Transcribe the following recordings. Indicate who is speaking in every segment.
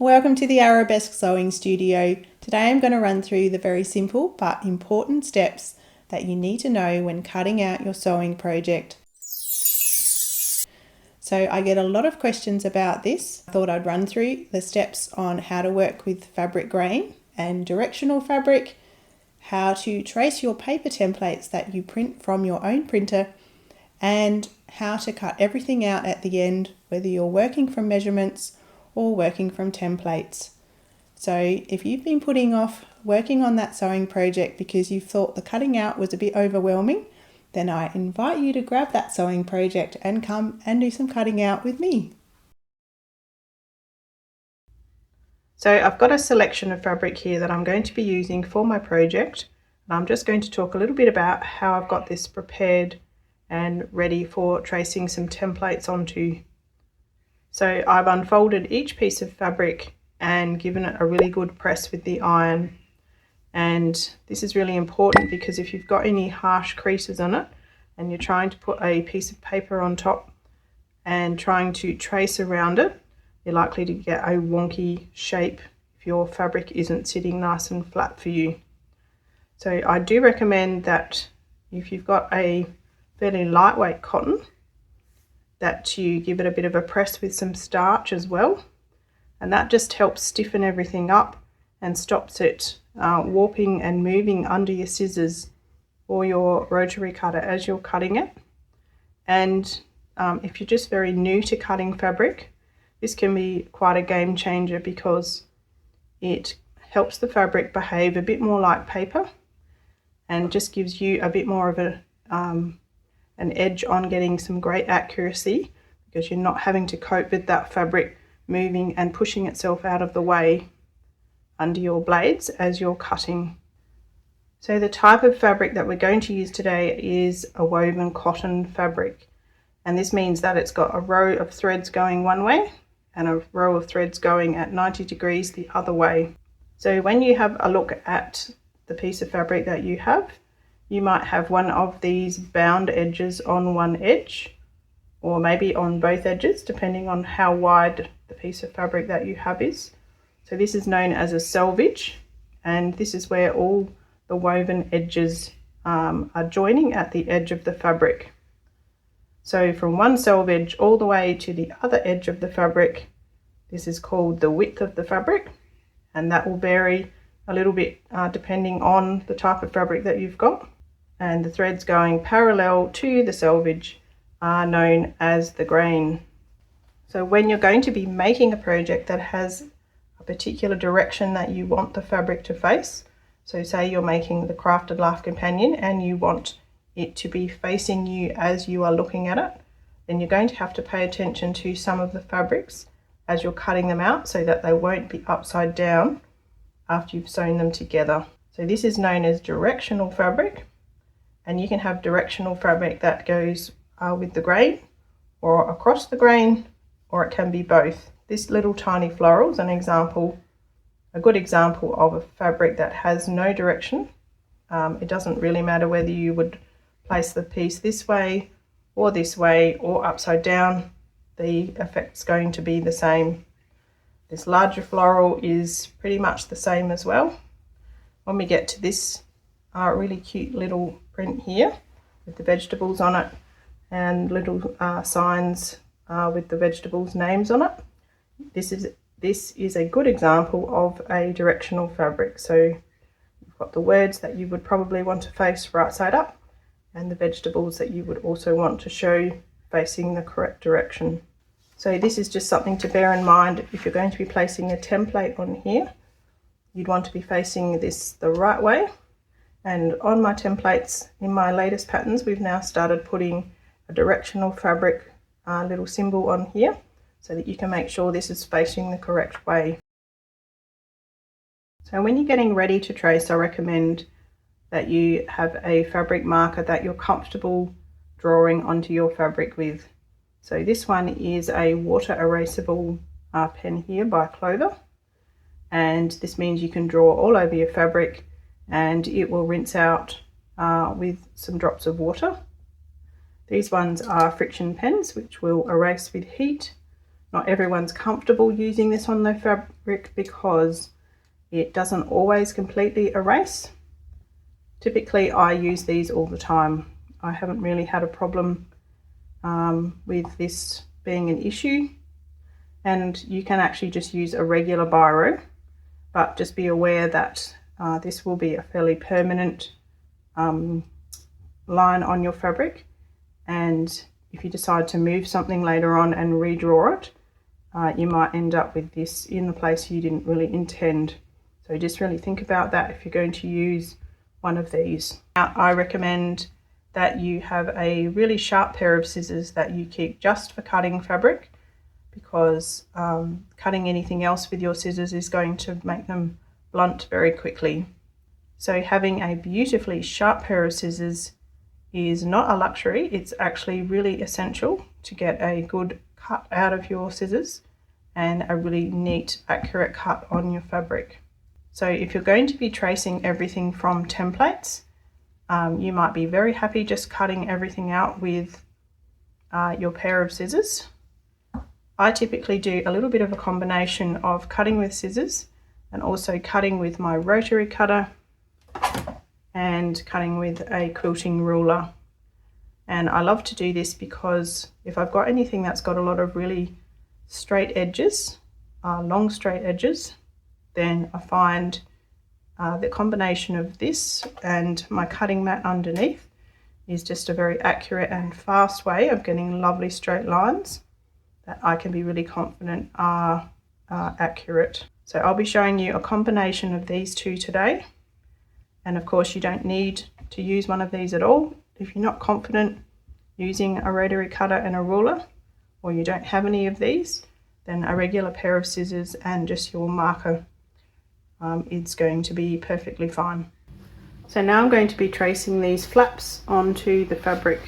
Speaker 1: Welcome to the Arabesque Sewing Studio. Today I'm going to run through the very simple but important steps that you need to know when cutting out your sewing project. So I get a lot of questions about this. I thought I'd run through the steps on how to work with fabric grain and directional fabric, how to trace your paper templates that you print from your own printer, and how to cut everything out at the end, whether you're working from measurements or working from templates. So if you've been putting off working on that sewing project because you thought the cutting out was a bit overwhelming, then I invite you to grab that sewing project and come and do some cutting out with me. So I've got a selection of fabric here that I'm going to be using for my project, and I'm just going to talk a little bit about how I've got this prepared and ready for tracing some templates onto. So I've unfolded each piece of fabric and given it a really good press with the iron. And this is really important because if you've got any harsh creases on it and you're trying to put a piece of paper on top and trying to trace around it, you're likely to get a wonky shape if your fabric isn't sitting nice and flat for you. So I do recommend that if you've got a fairly lightweight cotton, that you give it a bit of a press with some starch as well, and that just helps stiffen everything up and stops it warping and moving under your scissors or your rotary cutter as you're cutting it. And if you're just very new to cutting fabric, this can be quite a game changer because it helps the fabric behave a bit more like paper and just gives you a bit more of an edge on getting some great accuracy, because you're not having to cope with that fabric moving and pushing itself out of the way under your blades as you're cutting. So the type of fabric that we're going to use today is a woven cotton fabric, and this means that it's got a row of threads going one way and a row of threads going at 90 degrees the other way. So when you have a look at the piece of fabric that you have, you might have one of these bound edges on one edge, or maybe on both edges, depending on how wide the piece of fabric that you have is. So this is known as a selvage, and this is where all the woven edges are joining at the edge of the fabric. So from one selvage all the way to the other edge of the fabric, this is called the width of the fabric, and that will vary a little bit depending on the type of fabric that you've got. And the threads going parallel to the selvage are known as the grain. So when you're going to be making a project that has a particular direction that you want the fabric to face, so say you're making the Crafted Life Companion and you want it to be facing you as you are looking at it, then you're going to have to pay attention to some of the fabrics as you're cutting them out so that they won't be upside down after you've sewn them together. So this is known as directional fabric. And you can have directional fabric that goes with the grain or across the grain, or it can be both. This little tiny floral is an example, a good example of a fabric that has no direction. It doesn't really matter whether you would place the piece this way or upside down, the effect's going to be the same. This larger floral is pretty much the same as well. When we get to this really cute little print here with the vegetables on it and little signs with the vegetables names on it, this is a good example of a directional fabric. So you've got the words that you would probably want to face right side up and the vegetables that you would also want to show facing the correct direction. So this is just something to bear in mind. If you're going to be placing a template on here, you'd want to be facing this the right way. And on my templates, in my latest patterns, we've now started putting a directional fabric little symbol on here so that you can make sure this is facing the correct way. So when you're getting ready to trace, I recommend that you have a fabric marker that you're comfortable drawing onto your fabric with. So this one is a water erasable pen here by Clover, and this means you can draw all over your fabric and it will rinse out with some drops of water. These ones are friction pens which will erase with heat, Not everyone's comfortable using this on their fabric because it doesn't always completely erase. Typically I use these all the time. I haven't really had a problem with this being an issue, and you can actually just use a regular biro, but just be aware that this will be a fairly permanent line on your fabric, and if you decide to move something later on and redraw it, you might end up with this in the place you didn't really intend. So just really think about that if you're going to use one of these. Now, I recommend that you have a really sharp pair of scissors that you keep just for cutting fabric, because cutting anything else with your scissors is going to make them blunt very quickly. So having a beautifully sharp pair of scissors is not a luxury, it's actually really essential to get a good cut out of your scissors and a really neat, accurate cut on your fabric. So if you're going to be tracing everything from templates, you might be very happy just cutting everything out with your pair of scissors. I typically do a little bit of a combination of cutting with scissors and also cutting with my rotary cutter and cutting with a quilting ruler. And I love to do this because if I've got anything that's got a lot of really straight edges, long straight edges, then I find the combination of this and my cutting mat underneath is just a very accurate and fast way of getting lovely straight lines that I can be really confident are accurate. So I'll be showing you a combination of these two today, and of course you don't need to use one of these at all. If you're not confident using a rotary cutter and a ruler, or you don't have any of these, then a regular pair of scissors and just your marker is going to be perfectly fine. So now I'm going to be tracing these flaps onto the fabric,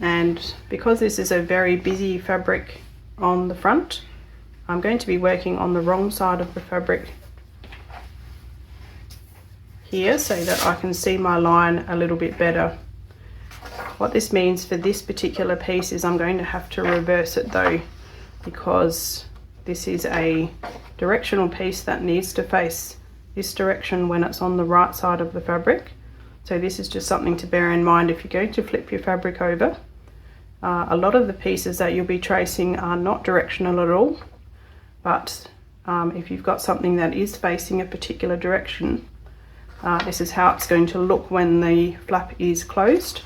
Speaker 1: and because this is a very busy fabric on the front, I'm going to be working on the wrong side of the fabric here so that I can see my line a little bit better. What this means for this particular piece is I'm going to have to reverse it though, because this is a directional piece that needs to face this direction when it's on the right side of the fabric. So this is just something to bear in mind if you're going to flip your fabric over. A lot of the pieces that you'll be tracing are not directional at all, but if you've got something that is facing a particular direction, this is how it's going to look when the flap is closed.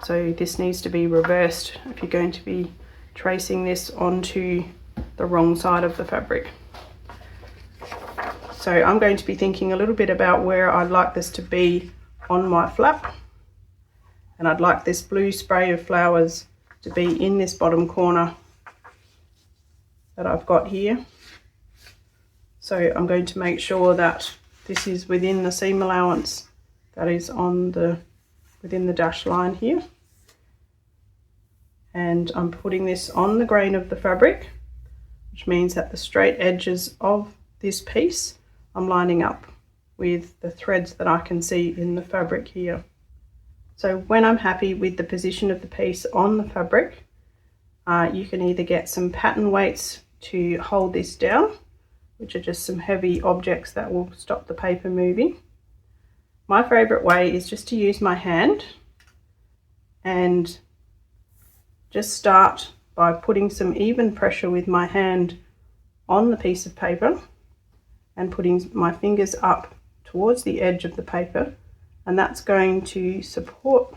Speaker 1: So this needs to be reversed if you're going to be tracing this onto the wrong side of the fabric. So I'm going to be thinking a little bit about where I'd like this to be on my flap, and I'd like this blue spray of flowers to be in this bottom corner that I've got here. So I'm going to make sure that this is within the seam allowance that is on within the dash line here, and I'm putting this on the grain of the fabric, which means that the straight edges of this piece I'm lining up with the threads that I can see in the fabric here. So when I'm happy with the position of the piece on the fabric, you can either get some pattern weights to hold this down, which are just some heavy objects that will stop the paper moving. My favorite way is just to use my hand and just start by putting some even pressure with my hand on the piece of paper and putting my fingers up towards the edge of the paper, and that's going to support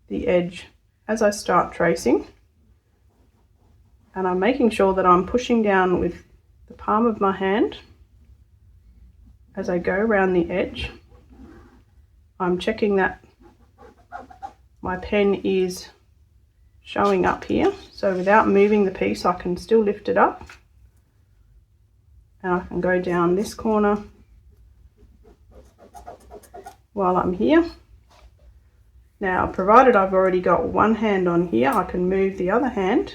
Speaker 1: the edge as I start tracing. And I'm making sure that I'm pushing down with the palm of my hand as I go around the edge. I'm checking that my pen is showing up here, so without moving the piece I can still lift it up, and I can go down this corner while I'm here. Now, provided I've already got one hand on here, I can move the other hand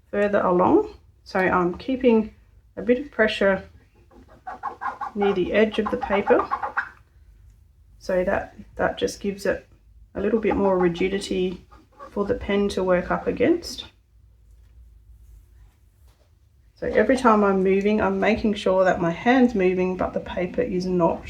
Speaker 1: further along, so I'm keeping a bit of pressure near the edge of the paper, so that just gives it a little bit more rigidity for the pen to work up against. So every time I'm moving, I'm making sure that my hand's moving but the paper is not.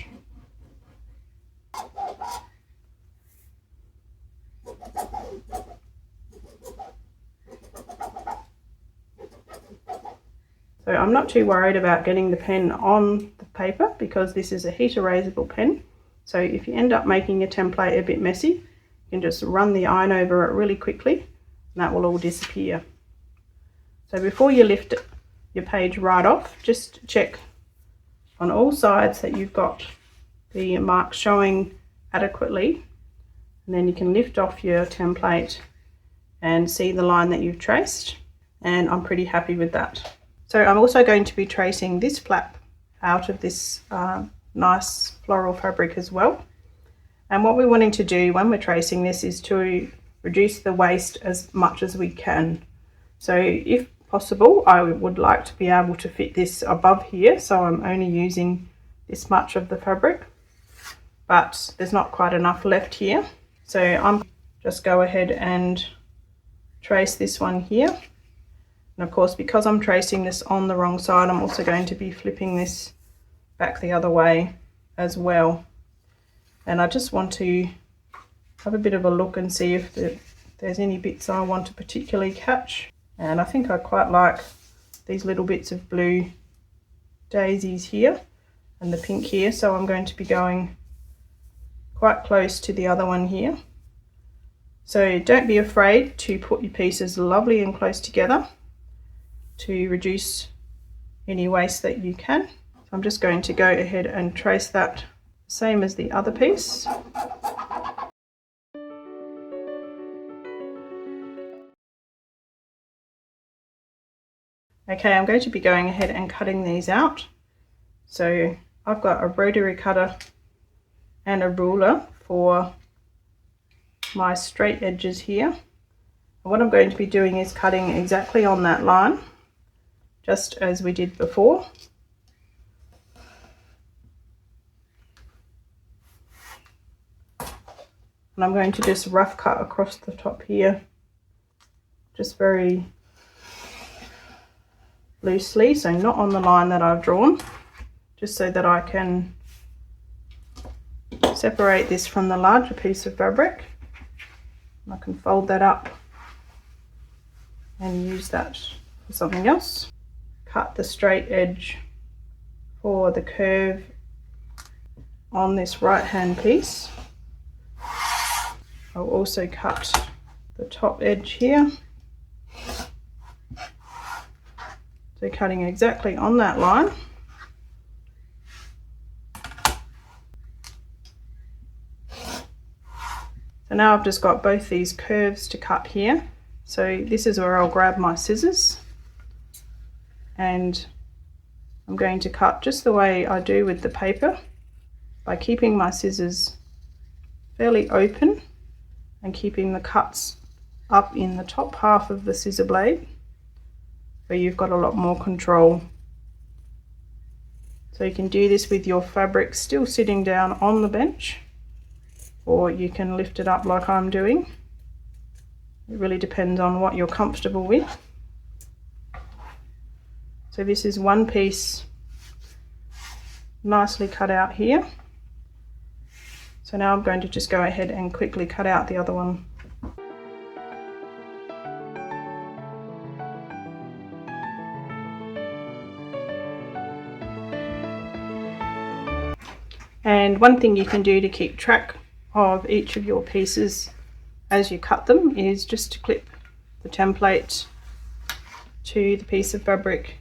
Speaker 1: So I'm not too worried about getting the pen on the paper because this is a heat erasable pen. So if you end up making your template a bit messy, you can just run the iron over it really quickly and that will all disappear. So before you lift your page right off, just check on all sides that you've got the marks showing adequately, and then you can lift off your template and see the line that you've traced, and I'm pretty happy with that. So I'm also going to be tracing this flap out of this nice floral fabric as well. And what we're wanting to do when we're tracing this is to reduce the waste as much as we can. So if possible, I would like to be able to fit this above here, so I'm only using this much of the fabric, but there's not quite enough left here. So I'm just go ahead and trace this one here. And of course, because I'm tracing this on the wrong side, I'm also going to be flipping this back the other way as well. And I just want to have a bit of a look and see if there's any bits I want to particularly catch. And I think I quite like these little bits of blue daisies here and the pink here, so I'm going to be going quite close to the other one here. So don't be afraid to put your pieces lovely and close together to reduce any waste that you can. So I'm just going to go ahead and trace that same as the other piece. Okay, I'm going to be going ahead and cutting these out. So I've got a rotary cutter and a ruler for my straight edges here. And what I'm going to be doing is cutting exactly on that line, just as we did before. And I'm going to just rough cut across the top here, just very loosely, so not on the line that I've drawn, just so that I can separate this from the larger piece of fabric. I can fold that up and use that for something else. Cut the straight edge for the curve on this right hand piece. I'll also cut the top edge here. So cutting exactly on that line. So now I've just got both these curves to cut here. So this is where I'll grab my scissors and I'm going to cut just the way I do with the paper by keeping my scissors fairly open and keeping the cuts up in the top half of the scissor blade, where you've got a lot more control. So you can do this with your fabric still sitting down on the bench, or you can lift it up like I'm doing. It really depends on what you're comfortable with. So this is one piece nicely cut out here. So now I'm going to just go ahead and quickly cut out the other one. And one thing you can do to keep track of each of your pieces as you cut them is just to clip the template to the piece of fabric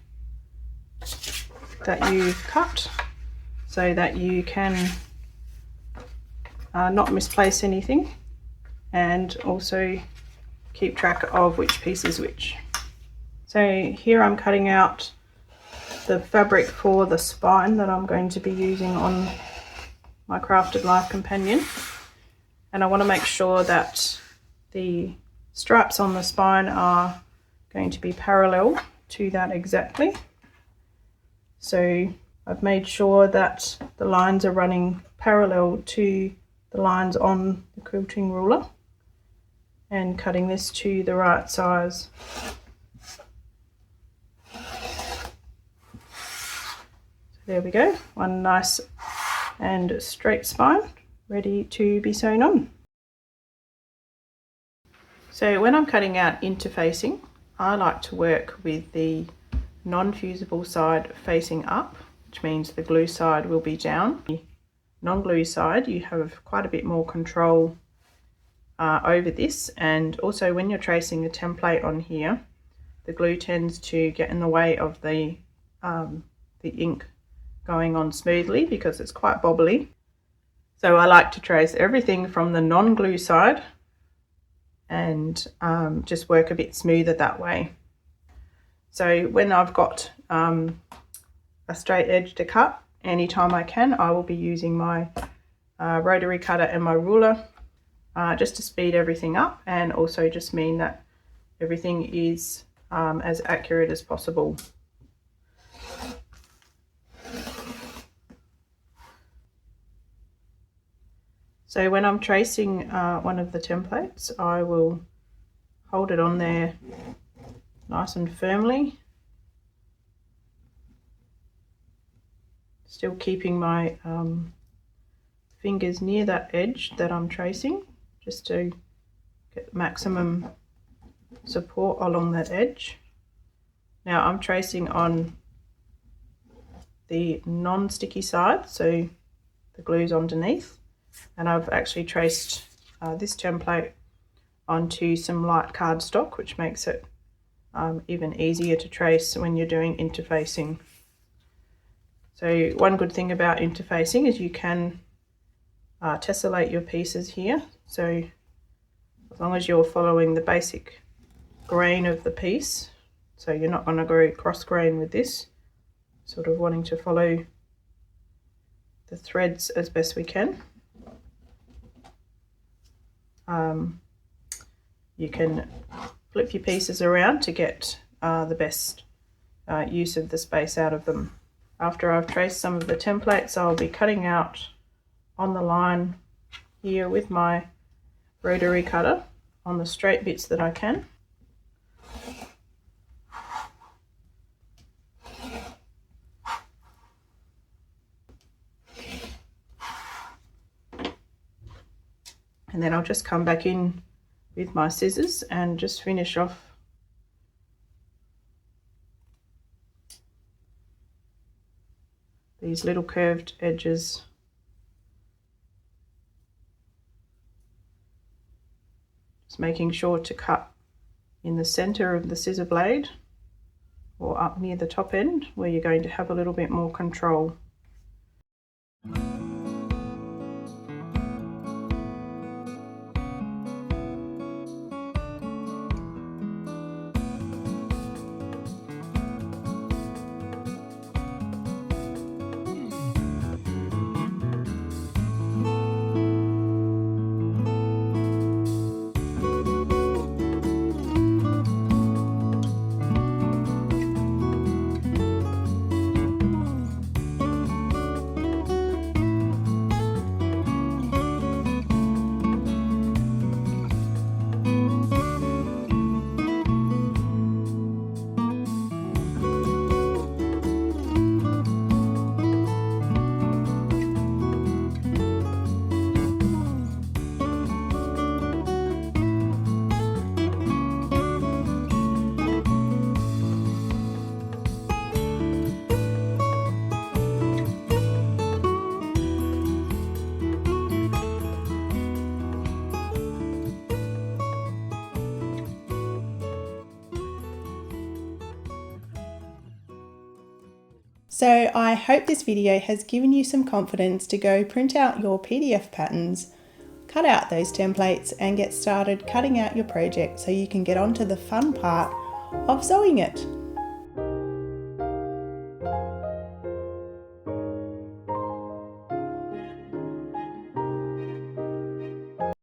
Speaker 1: that you've cut, so that you can not misplace anything and also keep track of which piece is which. So here I'm cutting out the fabric for the spine that I'm going to be using on my Crafted Life companion, and I want to make sure that the stripes on the spine are going to be parallel to that exactly. So I've made sure that the lines are running parallel to the lines on the quilting ruler and cutting this to the right size. There we go, one nice and straight spine ready to be sewn on. So when I'm cutting out interfacing, I like to work with the non-fusible side facing up, which means the glue side will be down. The non-glue side, you have quite a bit more control over this, and also when you're tracing a template on here, the glue tends to get in the way of the ink going on smoothly because it's quite bobbly. So I like to trace everything from the non-glue side and just work a bit smoother that way. So when I've got a straight edge to cut, anytime I can, I will be using my rotary cutter and my ruler just to speed everything up, and also just mean that everything is as accurate as possible. So when I'm tracing one of the templates, I will hold it on there nice and firmly, still keeping my fingers near that edge that I'm tracing, just to get maximum support along that edge. Now I'm tracing on the non-sticky side, so the glue's underneath, and I've actually traced this template onto some light cardstock, which makes it even easier to trace when you're doing interfacing. So one good thing about interfacing is you can tessellate your pieces here, so as long as you're following the basic grain of the piece, so you're not going to go cross grain with this, sort of wanting to follow the threads as best we can. You can flip your pieces around to get the best use of the space out of them. After I've traced some of the templates, I'll be cutting out on the line here with my rotary cutter on the straight bits that I can. And then I'll just come back in with my scissors and just finish off these little curved edges. Just making sure to cut in the center of the scissor blade or up near the top end where you're going to have a little bit more control. So I hope this video has given you some confidence to go print out your PDF patterns, cut out those templates and get started cutting out your project so you can get on to the fun part of sewing it.